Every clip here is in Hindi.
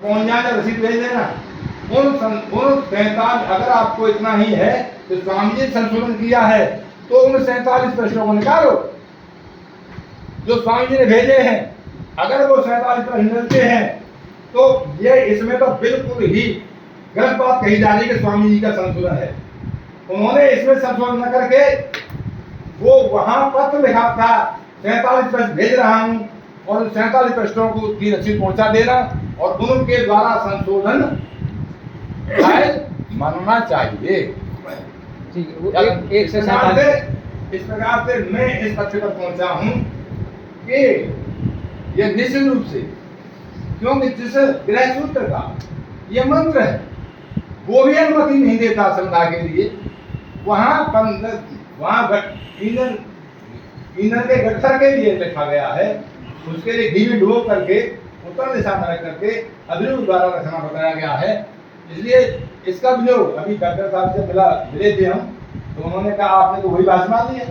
पहुंच जाए तो रसीद भेज देना। उन 47, अगर आपको इतना ही है तो स्वामी जी संशोधन किया है तो उन 47 प्रश्नों को निकालो जो स्वामी जी ने भेजे हैं। अगर वो 47 प्रश्न मिलते हैं तो ये इसमें तो बिल्कुल ही गलत बात कही जा रही है कि स्वामी जी का संशोधन है। उन्होंने इसमें संशोधन न करके वो वहां पत्र लिखा था 47 प्रश्न भेज रहा हूं और उन 47 प्रश्नों को की रसीद पहुंचा देना और उनके द्वारा संशोधन मानना चाहिए। एक से इस प्रकार से मैं इस तथ्य पर पहुंचा हूं कि यह निश्चित रूप से, क्योंकि जिस गृह सूत्र का यह मंत्र है वो भी अनुमति नहीं देता संध्या के लिए। वहां ईंधन के गट्ठर के लिए लिखा गया है, उसके लिए घी में डुबो करके उत्तर दिशा में रख करके अभिनव द्वारा रखना बताया गया है। इसलिए इसका वियोग अभी डॉक्टर साहब से मिले थे हम, तो उन्होंने कहा आपने तो वही भाषण मान लिया।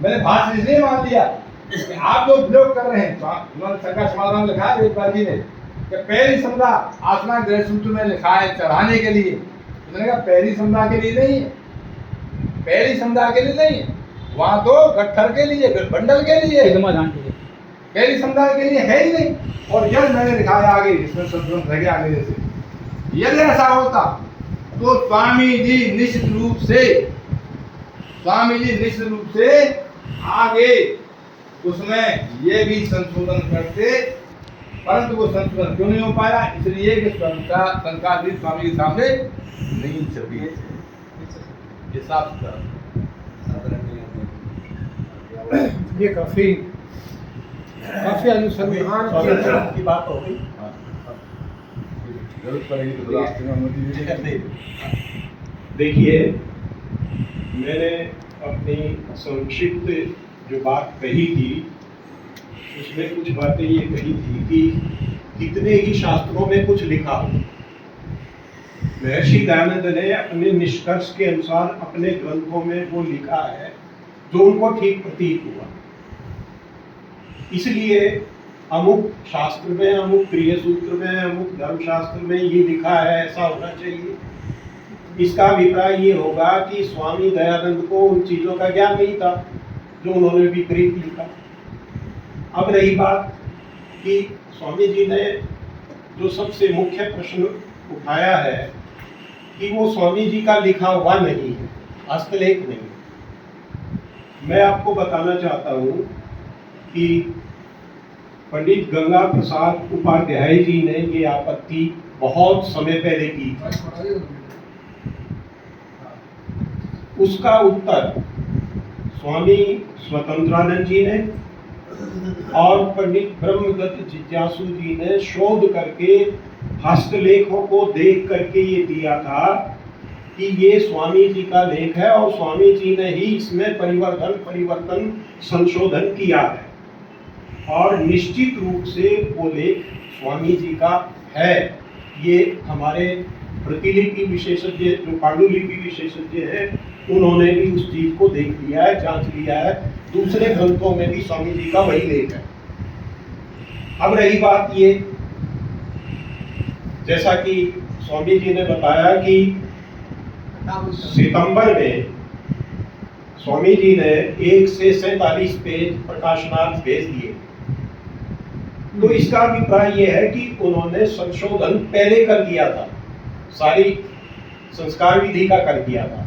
मैंने भाषण इसलिए मान लिया कि आप जो वियोग कर रहे हैं, उन्होंने शंका समाधान लिखा है वेदपाल जी ने कि पहली संध्या आसना गृह सूत्र में लिखा है चढ़ाने के लिए। उन्होंने कहा पहली संध्या के लिए नहीं है, पहली संध्या के लिए नहीं है, वहां तो गट्ठर के लिए, बंडल के लिए, पहली संध्या के लिए है ही नहीं। और यह मैंने दिखाया आगे, इसमें संशोधन रह गया आगे से। यदि ऐसा होता तो स्वामी जी निश्चित रूप से आगे उसमें ये भी संशोधन करते, परंतु वो संशोधन क्यों नहीं हो पाया? इसलिए कि संस्कार स्वामी के सामने नहीं छपी। ये काफी अनुसंधान की बात हो गई। देखिए, मैंने अपनी संक्षिप्त जो बात कही थी उसमें कुछ बातें ये कही थी कि कितने ही शास्त्रों में कुछ लिखा हो, महर्षि दयानंद ने अपने निष्कर्ष के अनुसार अपने ग्रंथों में वो लिखा है जो उनको ठीक प्रतीत हुआ। इसलिए अमुक शास्त्र में, अमुक प्रिय सूत्र में, अमुक धर्मशास्त्र में ये लिखा है ऐसा होना चाहिए, इसका अभिप्राय ये होगा कि स्वामी दयानंद को उन चीजों का ज्ञान नहीं था जो उन्होंने विपरीत लिखा। अब रही बात कि स्वामी जी ने जो सबसे मुख्य प्रश्न उठाया है कि वो स्वामी जी का लिखा हुआ नहीं है, हस्तलेख नहीं। मैं आपको बताना चाहता हूँ कि पंडित गंगा प्रसाद उपाध्याय जी ने ये आपत्ति बहुत समय पहले की थी। उसका उत्तर स्वामी स्वतंत्रानंद जी ने और पंडित ब्रह्मदत्त जिज्ञासु जी ने शोध करके हस्तलेखों को देख करके ये दिया था कि ये स्वामी जी का लेख है और स्वामी जी ने ही इसमें परिवर्तन संशोधन किया है और निश्चित रूप से वो लेख स्वामी जी का है। ये हमारे प्रतिलिपि विशेषज्ञ जो पांडुलिपि विशेषज्ञ हैं उन्होंने भी उस चीज को देख लिया है, जांच लिया है। दूसरे ग्रंथों में भी स्वामी जी का वही लेख है। अब रही बात ये, जैसा कि स्वामी जी ने बताया कि सितंबर में स्वामी जी ने 1 से 47 पेज प्रकाशनार्थ भेज दिए। तो इसका अभिप्राय यह है कि उन्होंने संशोधन पहले कर दिया था, सारी संस्कार विधि का कर दिया था।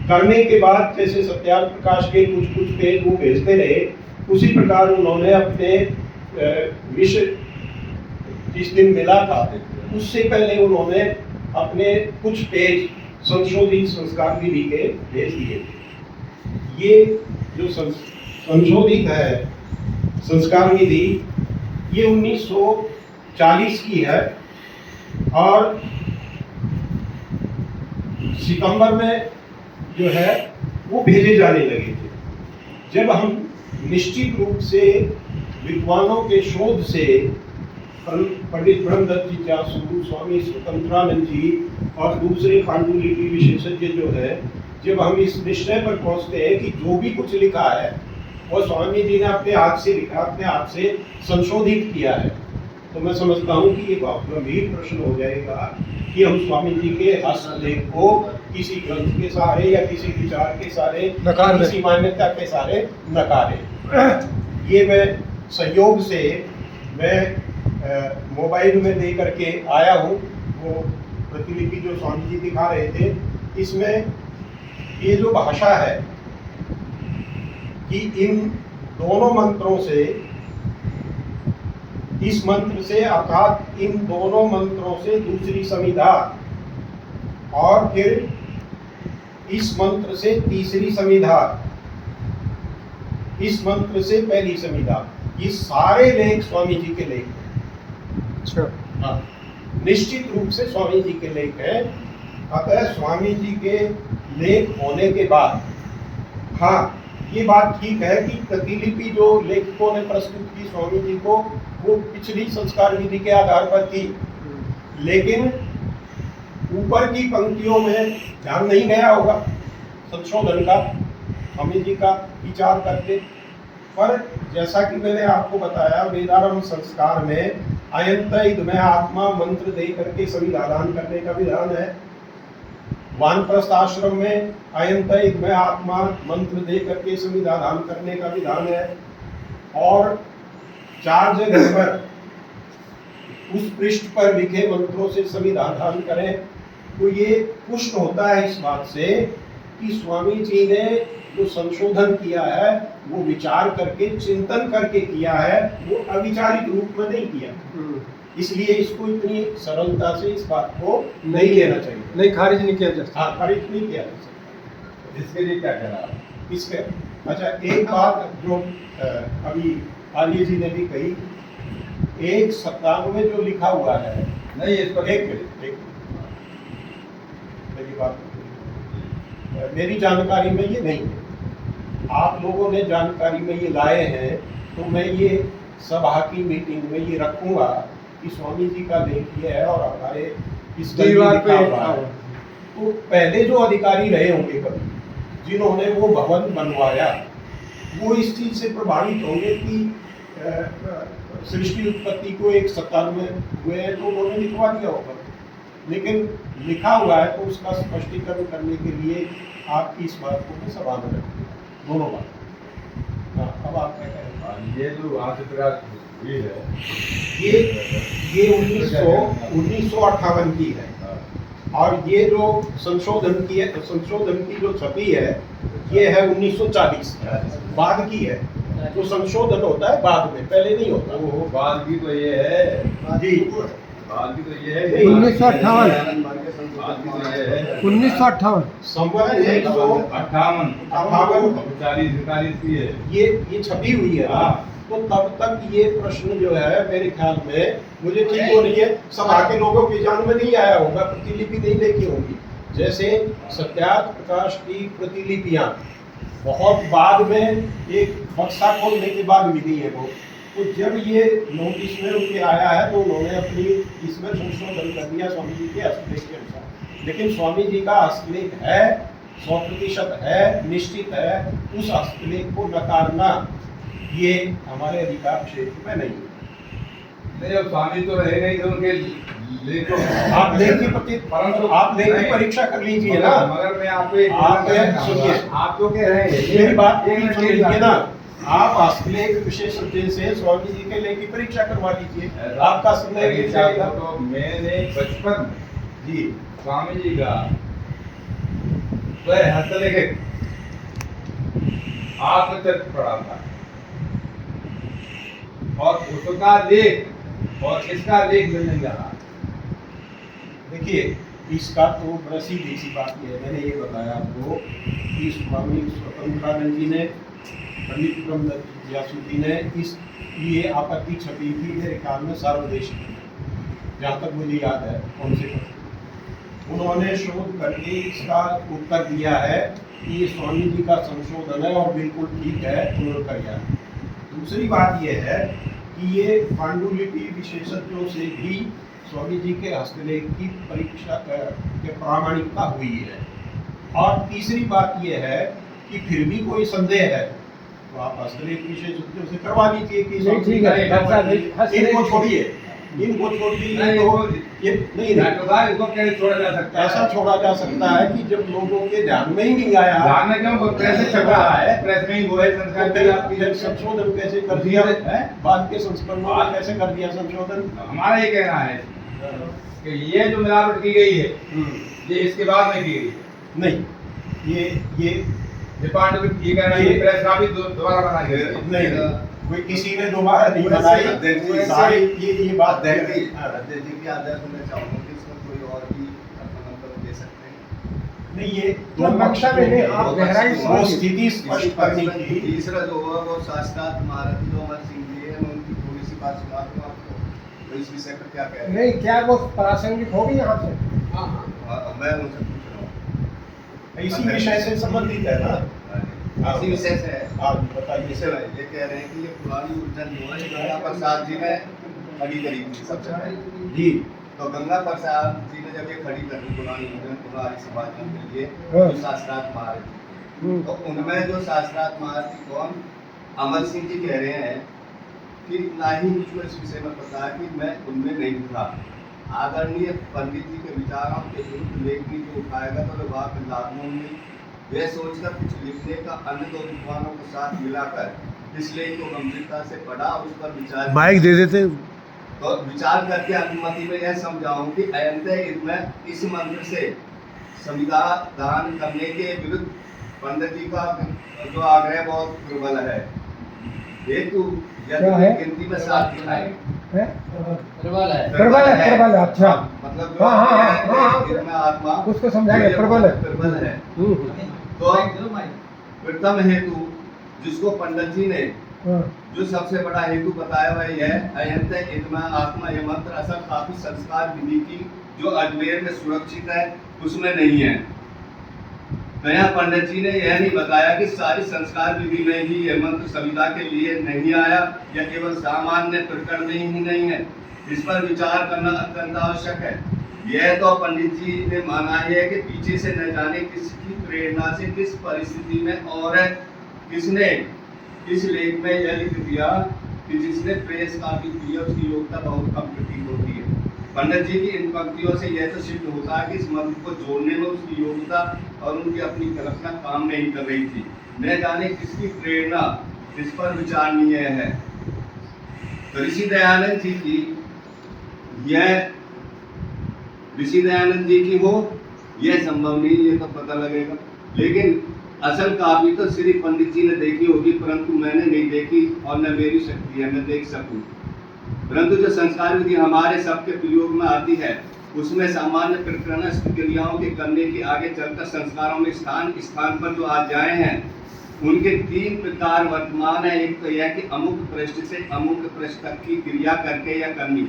करने के बाद जैसे सत्यार्थ प्रकाश के कुछ पेज वो भेजते रहे, उसी प्रकार उन्होंने अपने विषय जिस दिन मिला था उससे पहले उन्होंने अपने कुछ पेज संशोधित संस्कार विधि के भेज दिए थे। ये जो संशोधित है संस्कार विधि ये 1940 की है और सितंबर में जो है वो भेजे जाने लगे थे। जब हम निश्चित रूप से विद्वानों के शोध से पंडित ब्रह्मदत्त जिज्ञासु, स्वामी स्वतंत्रानंद जी और दूसरे पांडुलिपि विशेषज्ञ जो है, जब हम इस निश्चय पर पहुंचते हैं कि जो भी कुछ लिखा है वो स्वामी जी ने अपने हाथ से लिखा, अपने हाथ से संशोधित किया है, तो मैं समझता हूँ कि ये बहुत गंभीर प्रश्न हो जाएगा कि हम स्वामी जी के हस्तलेख को किसी ग्रंथ के सहारे या किसी विचार के सहारे, नकार दें। किसी मान्यता के सहारे नकारें। ये मैं संयोग से मैं मोबाइल में दे करके आया हूँ, वो प्रतिलिपि जो स्वामी जी दिखा रहे थे, इसमें ये जो भाषा है कि इन दोनों मंत्रों से, इस मंत्र से अर्थात इन दोनों मंत्रों से दूसरी संविधा और फिर इस मंत्र से तीसरी संविधा, इस मंत्र से पहली संविधा, ये सारे लेख स्वामी जी के लेख हैं। अच्छा, हाँ, निश्चित रूप से स्वामी जी के लेख हैं। अतः स्वामी जी के लेख होने के बाद, हाँ ये बात ठीक है कि प्रतिलिपि जो लेखकों ने प्रस्तुत की स्वामी जी को, वो पिछली संस्कार विधि के आधार पर थी, लेकिन ऊपर की पंक्तियों में ध्यान नहीं गया होगा संशोधन का, स्वामी जी का विचार करके। पर जैसा कि मैंने आपको बताया, वेदारंभ संस्कार में अयंत इदमय आत्मा मंत्र दे करके संविधान करने का विधान है। वानप्रस्थ आश्रम में अयंत इदमय आत्मा मंत्र दे करके संविधान करने का विधान है। और 4 जगह पर उस पृष्ठ पर लिखे मंत्रों से संविधान करें, तो ये पुष्ट होता है इस बात से कि स्वामी जी ने जो संशोधन किया है वो विचार करके, चिंतन करके किया है, वो अविचारित रूप में नहीं किया। इसलिए इसको इतनी सरलता से इस बात को नहीं लेना चाहिए, नहीं खारिज नहीं किया जा सकता। हाँ, खारिज नहीं किया जा सकता। इसके लिए क्या कहना है? इसके अच्छा, एक बात जो अभी आर्य जी ने भी कही, 197 में जो लिखा हुआ है, नहीं इस पर एक मेरी बात, मेरी जानकारी में ये नहीं है। आप लोगों ने जानकारी में ये लाए हैं, तो मैं ये सभा की मीटिंग में ये रखूंगा कि स्वामी जी का लेख ये है और हमारे इस दीवार पे तो पहले जो अधिकारी रहे होंगे कभी, जिन्होंने वो भवन बनवाया, वो इस चीज से प्रभावित होंगे कि सृष्टि उत्पत्ति को 197 में हुए हैं, तो उन्होंने लिखवा दिया होगा। लेकिन लिखा हुआ है तो उसका स्पष्टीकरण करने के लिए आपकी इस बात को मैं सभा में रखूंगा, दोनों बात। हाँ, अब आप क्या कहें? ये जो वहाँ से प्रकाश हुई है, ये 1958 की है, और ये जो संशोधन की है, संशोधन की जो छपी है, ये है 1940 बाद की है। तो संशोधन होता है बाद में, पहले नहीं होता। वो बाद की तो ये है जी, बाद की तो ये है 1958 बाद की तो ये है 1958 संवत 158 40 की है ये छपी हुई है। हाँ। तो तब तक ये प्रश्न जो है मेरे ख्याल में, मुझे ठीक हो रही है, सभा के लोगों के जान में नहीं आया होगा, प्रतिलिपि नहीं देखी होगी। जैसे सत्यार्थ प्रकाश की प्रतिलिपियां बहुत बाद में, एक बक्सा खोलने के बाद मिली है वो, तो जब ये नोटिस में उनके आया है तो उन्होंने अपनी इसमें संशोधन कर दिया स्वामी जी के हस्तलेख के अनुसार। लेकिन स्वामी जी का हस्तलेख है, 100% है, निश्चित है। उस हस्तलेख को नकारना ये हमारे अधिकार क्षेत्र में नहीं है। नहीं, अब स्वामी तो रहे नहीं, तो उनके लेख आप लेख की प्रति, परंतु आप लेख की परीक्षा कर लीजिए ना। मगर मैं आपको आप सुनिए, आप तो कह रहे हैं मेरी बात सुन लीजिए ना। आप हस्तलेख विशेषज्ञ से स्वामी जी के लेख की परीक्षा करवा लीजिए, आपका हस्तलेख मिल जाएगा। तो मैंने बचपन में जी, स्वामी जी का वह हस्तलेख आत्मचरित्र पढ़ा था, और उसका लेख और इसका लेख मिल नहीं रहा। देखिए इसका तो बड़ा सीधी सी बात ये है, मैंने ये बताया आपको कि स्वामी स्वतंत्रानंद जी ने, पंडित ब्रह्मदत्त व्यासुदी ने इस ये आपत्ति छपी थी मेरे ख्याल में सार्वदेश की, जहाँ तक मुझे याद है उनसे। उन्होंने शोध करके इसका उत्तर दिया है कि ये स्वामी जी का संशोधन है और बिल्कुल ठीक है, उन्होंने किया। दूसरी बात यह है कि ये पांडुलिपि विशेषज्ञों से भी स्वामी जी के हस्तलेख की परीक्षा के प्रामाणिकता हुई है। और तीसरी बात यह है कि फिर भी कोई संदेह है तो आप हस्तलेख विशेषज्ञों से करवा लीजिए कि नहीं, ठीक है, इनको छोड़िए, इनको छोड़ दी नहीं, तो वो- ये नहीं डॉक्टर साहब इसको कैसे छोड़ा जा सकता है? ऐसा छोड़ा जा सकता है कि जब लोगों के ध्यान में ही नहीं आया ध्यान में क्यों? वो प्रेस में छप रहा है, प्रेस में ही वो है संस्कार तो की आपकी। फिर संशोधन कैसे कर दिया है? बाद के संस्करणों में कैसे कर दिया संशोधन? हमारा ये कहना है कि ये जो मिलावट की गई है हम्म, ये इसके बाद में की गई है। नहीं ये डिपार्टमेंट ये कह रहा है कि प्रेस का भी दोबारा बनाई गई है। नहीं कोई किसी ने दोबारा नहीं बनाई सारी ये बात अध्यक्ष जी की आदेश मैं चाहूंगा कि इसमें कोई और भी अपना मंतव्य दे सकते हैं। नहीं ये तो नक्शा में नहीं, आप गहराई से वो स्थिति स्पष्ट करनी थी। तीसरा जो हुआ वो शास्त्रार्थ महारथी जो अमर सिंह जी है मैं उनकी थोड़ी सी बात सुना दूं आपको, तो इस विषय पर क्या कह रहे नहीं, क्या वो प्रासंगिक होगी यहाँ से? हैं? मैं उनसे पूछ रहा हूँ। इसी विषय से संबंधित है ना। इसी विषय से है। आप बताइए। इसे ये कह रहे हैं कि ये पुरानी उलझन जो है ये गंगा प्रसाद जी ने खड़ी करी थी सबसे पहले। जी तो गंगा प्रसाद जी ने जब ये खड़ी करी पुरानी उलझन पुरानी समाज के लिए हाँ। जो शास्त्रार्थ महारथी, तो उनमें जो शास्त्रार्थ महारथी कौन अमर सिंह जी कह रहे हैं कि ना ही मुझको इस विषय में पता है कि मैं उनमें नहीं था। आदरणीय पंडित जी के विचारों के विरुद्ध लेखनी जो उठाएगा तो विभाग के लागू में वे सोचकर कुछ लिखने का अन्य दो विद्वानों के साथ मिलाकर इस लेख को गंभीरता से पढ़ा और उस पर विचार माइक दे देते। तो विचार करके अनुमति में यह समझाऊं कि अयंत इसमें इस मंत्र से संविधान दान करने के विरुद्ध पंडित जी का जो आग्रह बहुत दुर्बल है। हेतु क्या है? यदि गिनती में 7 दिखाए हैं? प्रबल है। प्रबल है, प्रबल है, अच्छा। मतलब जो हाँ, हाँ, है, हाँ, हाँ। इसमें आत्मा उसको समझाएंगे, प्रबल है। प्रबल है। हम्म, तो प्रथम हेतु जिसको पंडित जी ने हाँ। जो सबसे बड़ा हेतु बताया हुआ यह है अयंत इदमा आत्मा ये मंत्र असल काफी संस्कार विधि की जो अजमेर में सुरक्षित है उसमें नहीं है। तो यहाँ पंडित जी ने यह नहीं बताया कि सारी संस्कार विधि में ही यह मंत्र संविदा के लिए नहीं आया या केवल सामान्य प्रकरण में ही नहीं है। इस पर विचार करना अत्यंत आवश्यक है। यह तो पंडित जी ने माना है कि पीछे से न जाने किसकी प्रेरणा से किस परिस्थिति में और किसने इस लेख में यह लिख दिया कि जिसने प्रेस काफी की है उसकी योग्यता बहुत कम प्रतीत होती है। पंडित जी की इन पंक्तियों से यह तो सिद्ध होता है कि इस मंत्र को जोड़ने में उसकी योग्यता और उनकी अपनी कल्पना काम नहीं कर रही थी। न जाने किसकी प्रेरणा इस पर विचारणीय है। तो ऋषि दयानंद जी की हो यह संभव नहीं, ये तो पता लगेगा। लेकिन असल काफी तो श्री पंडित जी ने देखी होगी, परंतु मैंने नहीं देखी और न मेरी शक्ति है मैं देख सकूं। परंतु जो संस्कार विधि हमारे सबके प्रयोग में आती है उसमें सामान्य प्रकरणस्थ क्रियाओं के करने के आगे चलकर संस्कारों में स्थान स्थान पर जो आ जाए हैं उनके 3 प्रकार वर्तमान है। एक तो यह कि अमुक पृष्ठ से अमुक पृष्ठ तक की क्रिया करके या करनी।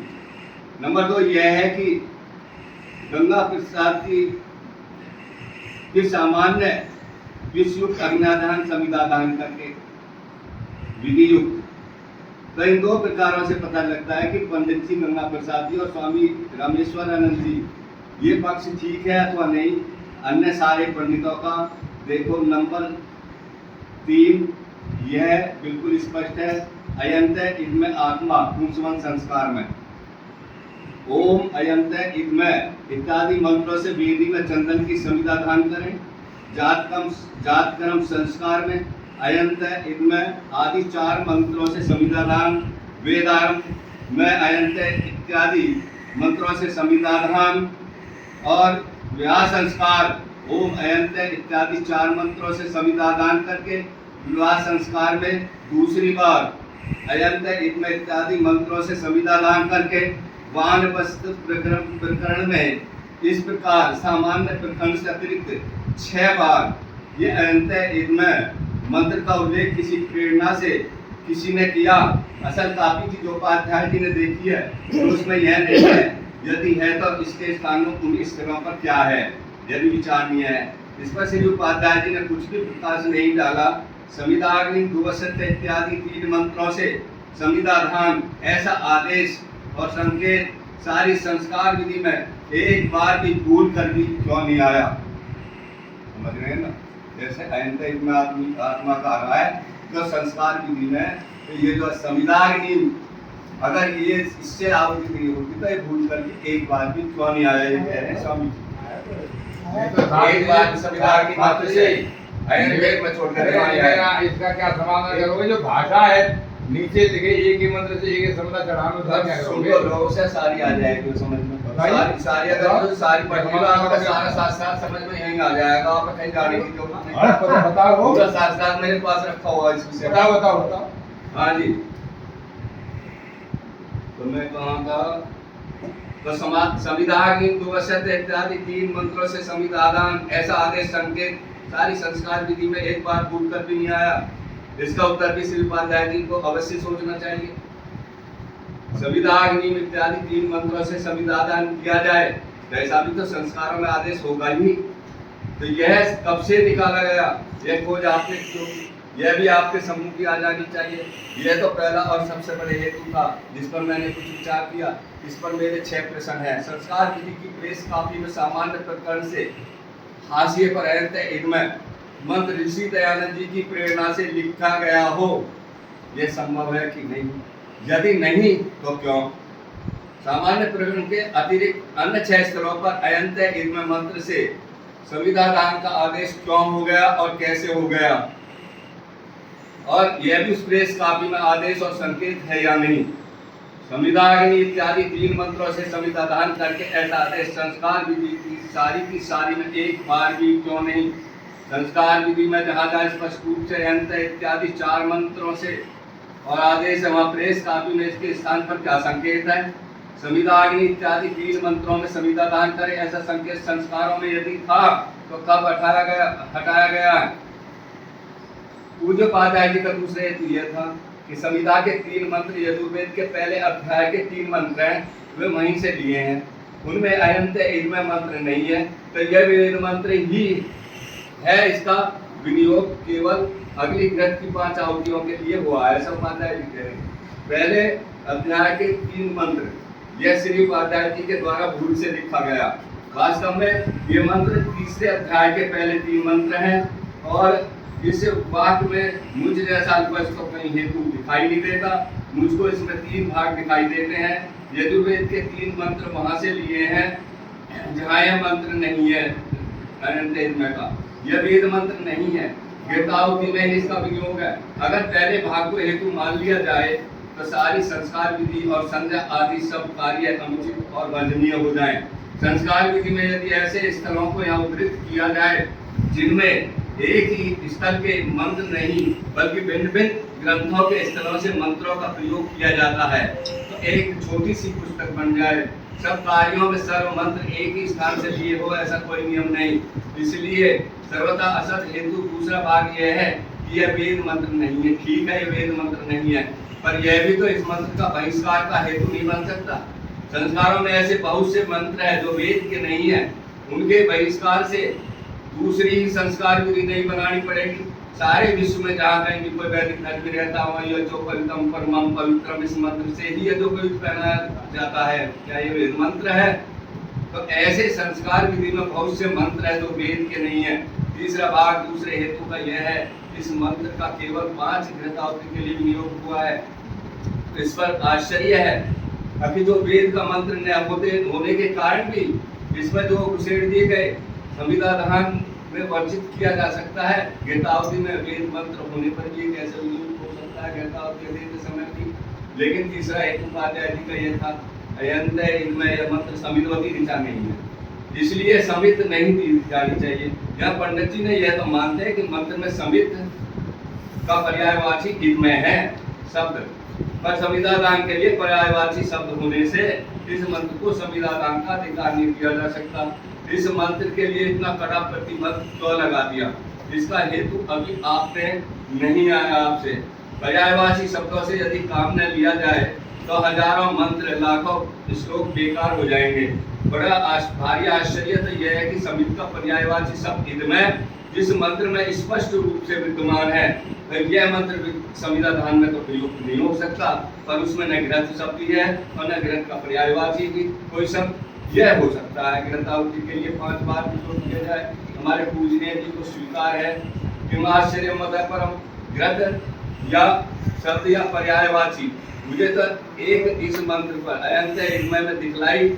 नंबर 2 यह है कि गंगा प्रसाद की सामान्य विषयुक्त अग्निदान संविदादान करके विधि युक्त। तो इन 2 प्रकारों से पता लगता है कि पंडित जी गंगा प्रसाद जी और स्वामी रामेश्वरानंद जी ये पक्ष ठीक है अथवा नहीं। अन्य सारे पंडितों का देखो नंबर 3 यह बिल्कुल स्पष्ट है। अयंत इनमें आत्मा पुंसवन संस्कार में ओम अयंत इनमें इत्यादि मंत्रों से वेदी में चंदन की संविदा दान करें। जात कर्म संस्कार में अयंत इनमें आदि 4 मंत्रों से संविधान वेदारंभ में अयंत इत्यादि मंत्रों से संविधान और विवाह संस्कार ओम अयंत इत्यादि 4 मंत्रों से संविधान करके विवाह संस्कार में दूसरी बार अयंत इनमें इत्यादि मंत्रों से संविधान करके वानप्रस्थ प्रकरण में इस प्रकार सामान्य प्रकरण से अतिरिक्त 6 बार ये अयंत इनमें मंत्र का उल्लेख किसी प्रेरणा से किसी ने किया। असल कापी की जो उपाध्याय जी ने देखी है तो उसमें यह नहीं है। यदि है तो इसके स्थानों उन स्थलों पर क्या है यदि विचारणीय है। इस पर श्री उपाध्याय जी ने कुछ भी प्रकाश नहीं डाला। संविदाग्नि दुवसत्य इत्यादि 3 मंत्रों से संविदाधान ऐसा आदेश और संकेत सारी संस्कार विधि में एक बार भी भूल कर भी क्यों नहीं आया। समझ रहे हैं ना। जैसे अयंत इनमें आत्मा का आ रहा है तो संस्कार विधि में तो ये जो संविदाग्नि अगर ये इससे आवृत्ति नहीं होती तो ये भूल करके एक बार भी क्यों नहीं आया, ये कह रहे हैं स्वामी जी। एक बार संविधान की बात से आयुर्वेद में छोड़ कर नहीं आया। इसका क्या समाधान करोगे? जो भाषा है नीचे लिखे एक ही मंत्र से एक ही शब्द चढ़ाने का क्या सुन करोगे? तो लोगों से सारी आ जाएगी समझ में, सारी अगर तो सारी पढ़ेगा आपका सारा साथ समझ में यहीं आ जाएगा, आपका कहीं जाने की जरूरत नहीं। बताओ पूरा साथ मेरे पास रखा हुआ है इस विषय में। बताओ। हाँ जी, तो मैं कहाँ था? तो संविधान इत्यादि 3 मंत्रों से संविधान ऐसा आदेश संकेत सारी संस्कार विधि में एक बार भूल कर भी नहीं आया। इसका उत्तर भी श्री उपाध्याय जी को अवश्य सोचना चाहिए। संविधान इत्यादि 3 मंत्रों से संविधान किया जाए तो ऐसा भी तो संस्कारों में आदेश होगा ही। तो यह कब से निकाला गया, यह खोज आपने क्यों, यह भी आपके सम्मुख ही आ जानी चाहिए। यह तो पहला और सबसे बड़े हेतु था जिस पर मैंने कुछ विचार किया। इस पर मेरे 6 प्रश्न हैं। संस्कार विधि की प्रेस कॉपी में सामान्य प्रकरण से हाशिए पर इनमें मंत्र ऋषि दयानंद जी की प्रेरणा से लिखा गया हो, यह संभव है कि नहीं? यदि नहीं तो क्यों? सामान्य प्रकरण के अतिरिक्त अन्य 6 स्तरों पर अयंत इनमें मंत्र से संविधान का आदेश क्यों हो गया और कैसे हो गया, और यह भी उस प्रेस कॉपी में आदेश और संकेत है या नहीं? संविधान इत्यादि 3 मंत्रों से संविधान करके ऐसा आदेश संस्कार विधि की सारी में एक बार भी क्यों नहीं? संस्कार विधि में जहाँ जहाँ स्पष्ट रूप से अंत इत्यादि 4 मंत्रों से और आदेश वहाँ प्रेस कॉपी में इसके स्थान पर क्या संकेत है? संविधान इत्यादि 3 मंत्रों में संविधान करे ऐसा संकेत संस्कारों में यदि था तो कब हटाया गया? पूज्य उपाध्याय जी का दूसरा हेतु यह था कि संविधा के 3 मंत्र यजुर्वेद के पहले अध्याय के 3 मंत्र हैं, वे वहीं से लिए हैं। उनमें अयंत इनमें मंत्र नहीं है, तो यह वेद मंत्र ही है। इसका विनियोग केवल अगली ग्रंथ की 5 आहुतियों के लिए हुआ है, ऐसा उपाध्याय जी कह रहे हैं। पहले अध्याय के 3 मंत्र यह श्री उपाध्याय जी के द्वारा भूल से लिखा गया। वास्तव में ये मंत्र तीसरे अध्याय के पहले 3 मंत्र हैं, और इस वाक्य में मुझ जैसा अल्पस तो कहीं हेतु दिखाई नहीं देता। मुझको इसमें 3 भाग दिखाई देते हैं। यजुर्वेद के 3 मंत्र वहां से लिए हैं जहाँ यह मंत्र नहीं है। का यह वेद मंत्र नहीं है, गीतावती में ही इसका विनियोग है। अगर पहले भाग को हेतु मान लिया जाए तो सारी संस्कार विधि और संध्या आदि सब कार्य अनुचित और वर्जनीय हो जाए। संस्कार विधि में यदि ऐसे स्थलों को यहाँ उद्धृत किया जाए जिनमें एक ही स्थल के मंत्र नहीं बल्कि भिन्न भिन्न ग्रंथों के स्थलों से मंत्रों का प्रयोग किया जाता है, तो एक छोटी सी पुस्तक बन जाए। सब कार्यों में सर्व मंत्र एक ही स्थान से लिए हो, ऐसा कोई नियम नहीं। इसलिए सर्वथा असत हेतु दूसरा भाग यह है कि यह वेद मंत्र नहीं है। ठीक है, ये वेद मंत्र नहीं है, पर यह भी तो इस मंत्र का बहिष्कार का हेतु नहीं बन सकता। संस्कारों में ऐसे बहुत से मंत्र हैं जो वेद के नहीं है, उनके बहिष्कार से दूसरी ही संस्कार विधि नहीं बनानी पड़ेगी। सारे विश्व में जहाँ कहीं भी कोई वैदिक धर्म रहता हो, यह जो पवित्रम परमम पवित्रम इस मंत्र से ही यह जो पवित्र पहनाया जाता है, क्या ये वेद मंत्र है? तो ऐसे संस्कार विधि में बहुत से मंत्र है जो वेद के नहीं है। तीसरा भाग दूसरे हेतु का यह है, इस मंत्र का केवल 5 गृहतावती के लिए विनियोग हुआ है। इस पर आश्चर्य है, अभी जो वेद का मंत्र न होने के कारण भी इसमें जो उछेड़ दिए गए संविधान में वर्जित किया जा सकता है। गीतावती में वेद मंत्र होने पर ये कैसे विनियोग हो सकता है गीतावती के समय की? लेकिन तीसरा हेतु उपाध्याय जी का यह था, अयंत इनमें यह मंत्र समितवती ऋचा नहीं है, इसलिए समित नहीं दी जानी चाहिए। यहाँ पंडित जी ने यह तो मानते हैं कि मंत्र में समित का पर्यायवाची इनमें है शब्द, पर संविधान के लिए पर्यायवाची शब्द होने से इस मंत्र को संविधान का अधिकार नहीं दिया जा सकता। इस मंत्र के लिए इतना कड़ा प्रतिबंध क्यों लगा दिया? इसका हेतु अभी आपने नहीं आया आपसे। पर्यायवाची शब्दों से यदि काम न लिया जाए तो हजारों मंत्र लाखों श्लोक बेकार हो जाएंगे। बड़ा भारी आश्चर्य तो यह है कि समित का पर्यायवाची शब्द इनमें जिस मंत्र में स्पष्ट रूप से विद्यमान है, तो यह मंत्र संविधान में तो प्रयुक्त नहीं हो सकता, पर उसमें न ग्रंथ शब्द है और न ग्रंथ का पर्यायवाची भी कोई शब्द यह हो सकता है। ग्रंथावती के लिए 5 बार प्रयोग किया जाए, हमारे पूजनीय जी को स्वीकार है कि आश्चर्य मत परम ग्रंथ या शब्द या पर्यायवाची मुझे तो एक इस मंत्र पर अयंत इनमें में दिखलाई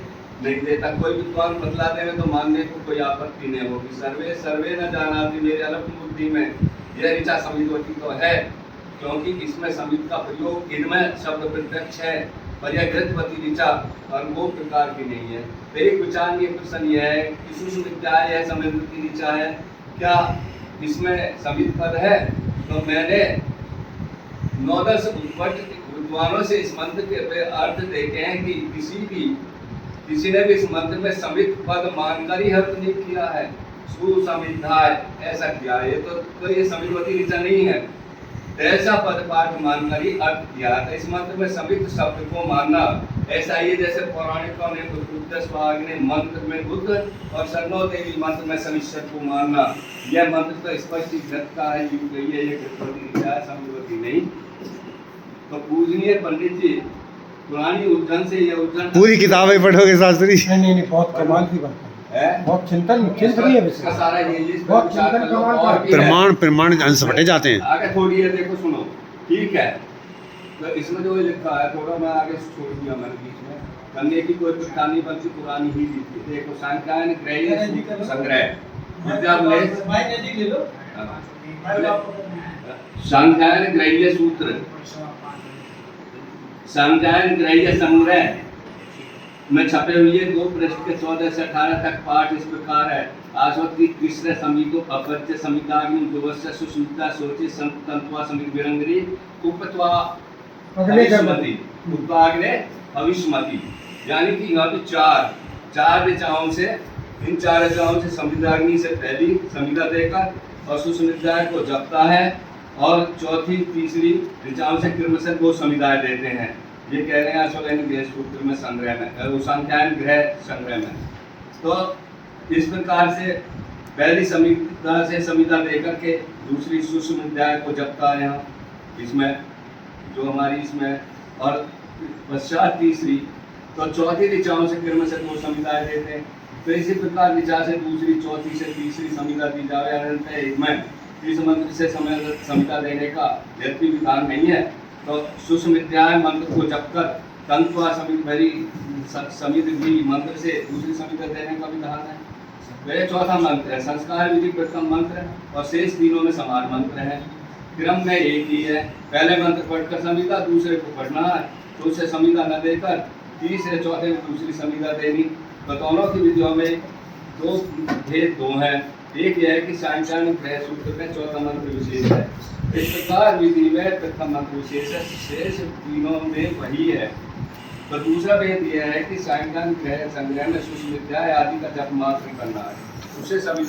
नहीं देता। कोई विद्वान बतला देवे तो मानने को कोई आपत्ति नहीं होगी। सर्वे सर्वे न जानाति, मेरे अल्प बुद्धि में यह ऋचा समितवती तो है, क्योंकि इसमें समित का प्रयोग इनमें शब्द प्रत्यक्ष है, पर यह गृहवती ऋचा और वो प्रकार की नहीं है। तो एक विचार ये प्रश्न यह है कि सुषुम्नाद्याय है, समितवती ऋचा है, क्या इसमें समित पद है? तो मैंने 9-10 विद्वानों से इस मंत्र के अर्थ देखे हैं कि किसी ने भी इस मंत्र में समित पद मानकर ही अर्थ नहीं किया है। सुसमिधाय ऐसा किया है, तो ये समितवती ऋचा नहीं है, ऐसा पद पाठ मानकर ही अर्थ किया है। इस मंत्र में समित शब्द को मानना ऐसा ही है जैसे पौराणिकों ने बुद्ध स्वाग ने मंत्र में बुद्ध और सर्णो देवी मंत्र में शनिश्चर को मानना। यह मंत्र तो स्पष्ट का है, ये गृहवती ऋचा है, समितवती नहीं। तो पूजनीय पंडित जी पुरानी उज्जैन से यह उज्जैन पूरी किताबें पढ़ोगे शास्त्री। नहीं, बहुत कमाल की बात है। बहुत चिंतनीय विषय। सारा ये बहुत चिंतन कमाल का। प्रमाण अंश फटे जाते हैं। आगे थोड़ी है, देखो सुनो, ठीक है। तो इसमें जो लिखा है थोड़ा मैं आगे छोड़ दिया मैंने बीच में, करने की कोई पुरानी बल्कि पुरानी ही लिखी। देखो सांख्यायन ग्रह्य संग्रह विद्यावलेश सांख्यायन ग्रह्य सूत्र, सांख्यायन ग्रह्य संग्रह में छपे हुए 2 पृष्ठ के 14 से 18 तक पाठ इस प्रकार है। आस्वती कृष्ण समितो अपच्य समिताग्नि दुवस्य सुस्मिता सोचे तंत्वा समित विरंगरी उपत्वा अविष्मति उत्पाग्ने अविष्मति। यानी कि यहाँ पे चार ऋचाओं से, इन 4 ऋचाओं से समिताग्नि से पहली समिता देकर और सुस्मिता को जपता है, और चौथी तीसरी ऋचाओं से क्रमशः 2 समिताएं देते हैं। ये कह रहे हैं अश्वगन गृह सूत्र में संग्रह में, सांख्यायन ग्रह संग्रह में। तो इस प्रकार से पहली समिता से समिता देकर के दूसरी सुषुम्नाद्याय को जपता है यहाँ इसमें जो हमारी इसमें, और पश्चात तीसरी, तो चौथी ऋचाओं से क्रमशः 2 समिताएं देते हैं। तो इसी प्रकार ऋचा से दूसरी, चौथी से तीसरी समिता दी जावे। अनंत इसमें इस मंत्र से समिता देने का यद्यपि विधान नहीं है। तो सुषुम्नाद्याय मंत्र को जपकर तंत्वा समित भरी समित भी मंत्र से दूसरी समिता देने का विधान है। वह चौथा मंत्र है। संस्कार विधि प्रथम मंत्र और शेष तीनों में समान मंत्र है। क्रम में एक ही है, पहले मंत्र पढ़कर समिता, दूसरे को पढ़ना है, तो उससे समिता न देकर तीसरे चौथे में दूसरी समिता देनी। तो दोनों की विधियों में 2 भेद 2 हैं। एक यह है कि सांख्यायन ग्रह सूत्र में चौथा मंत्र विशेष है, इस प्रकार विधि में प्रथम मंत्र विशेष है, शेष तीनों में वही है। तो दूसरा भेद यह है कि सांख्यायन ग्रह संग्रह में सुषुम्नाद्याय आदि का जप मात्र करना है, उससे सभी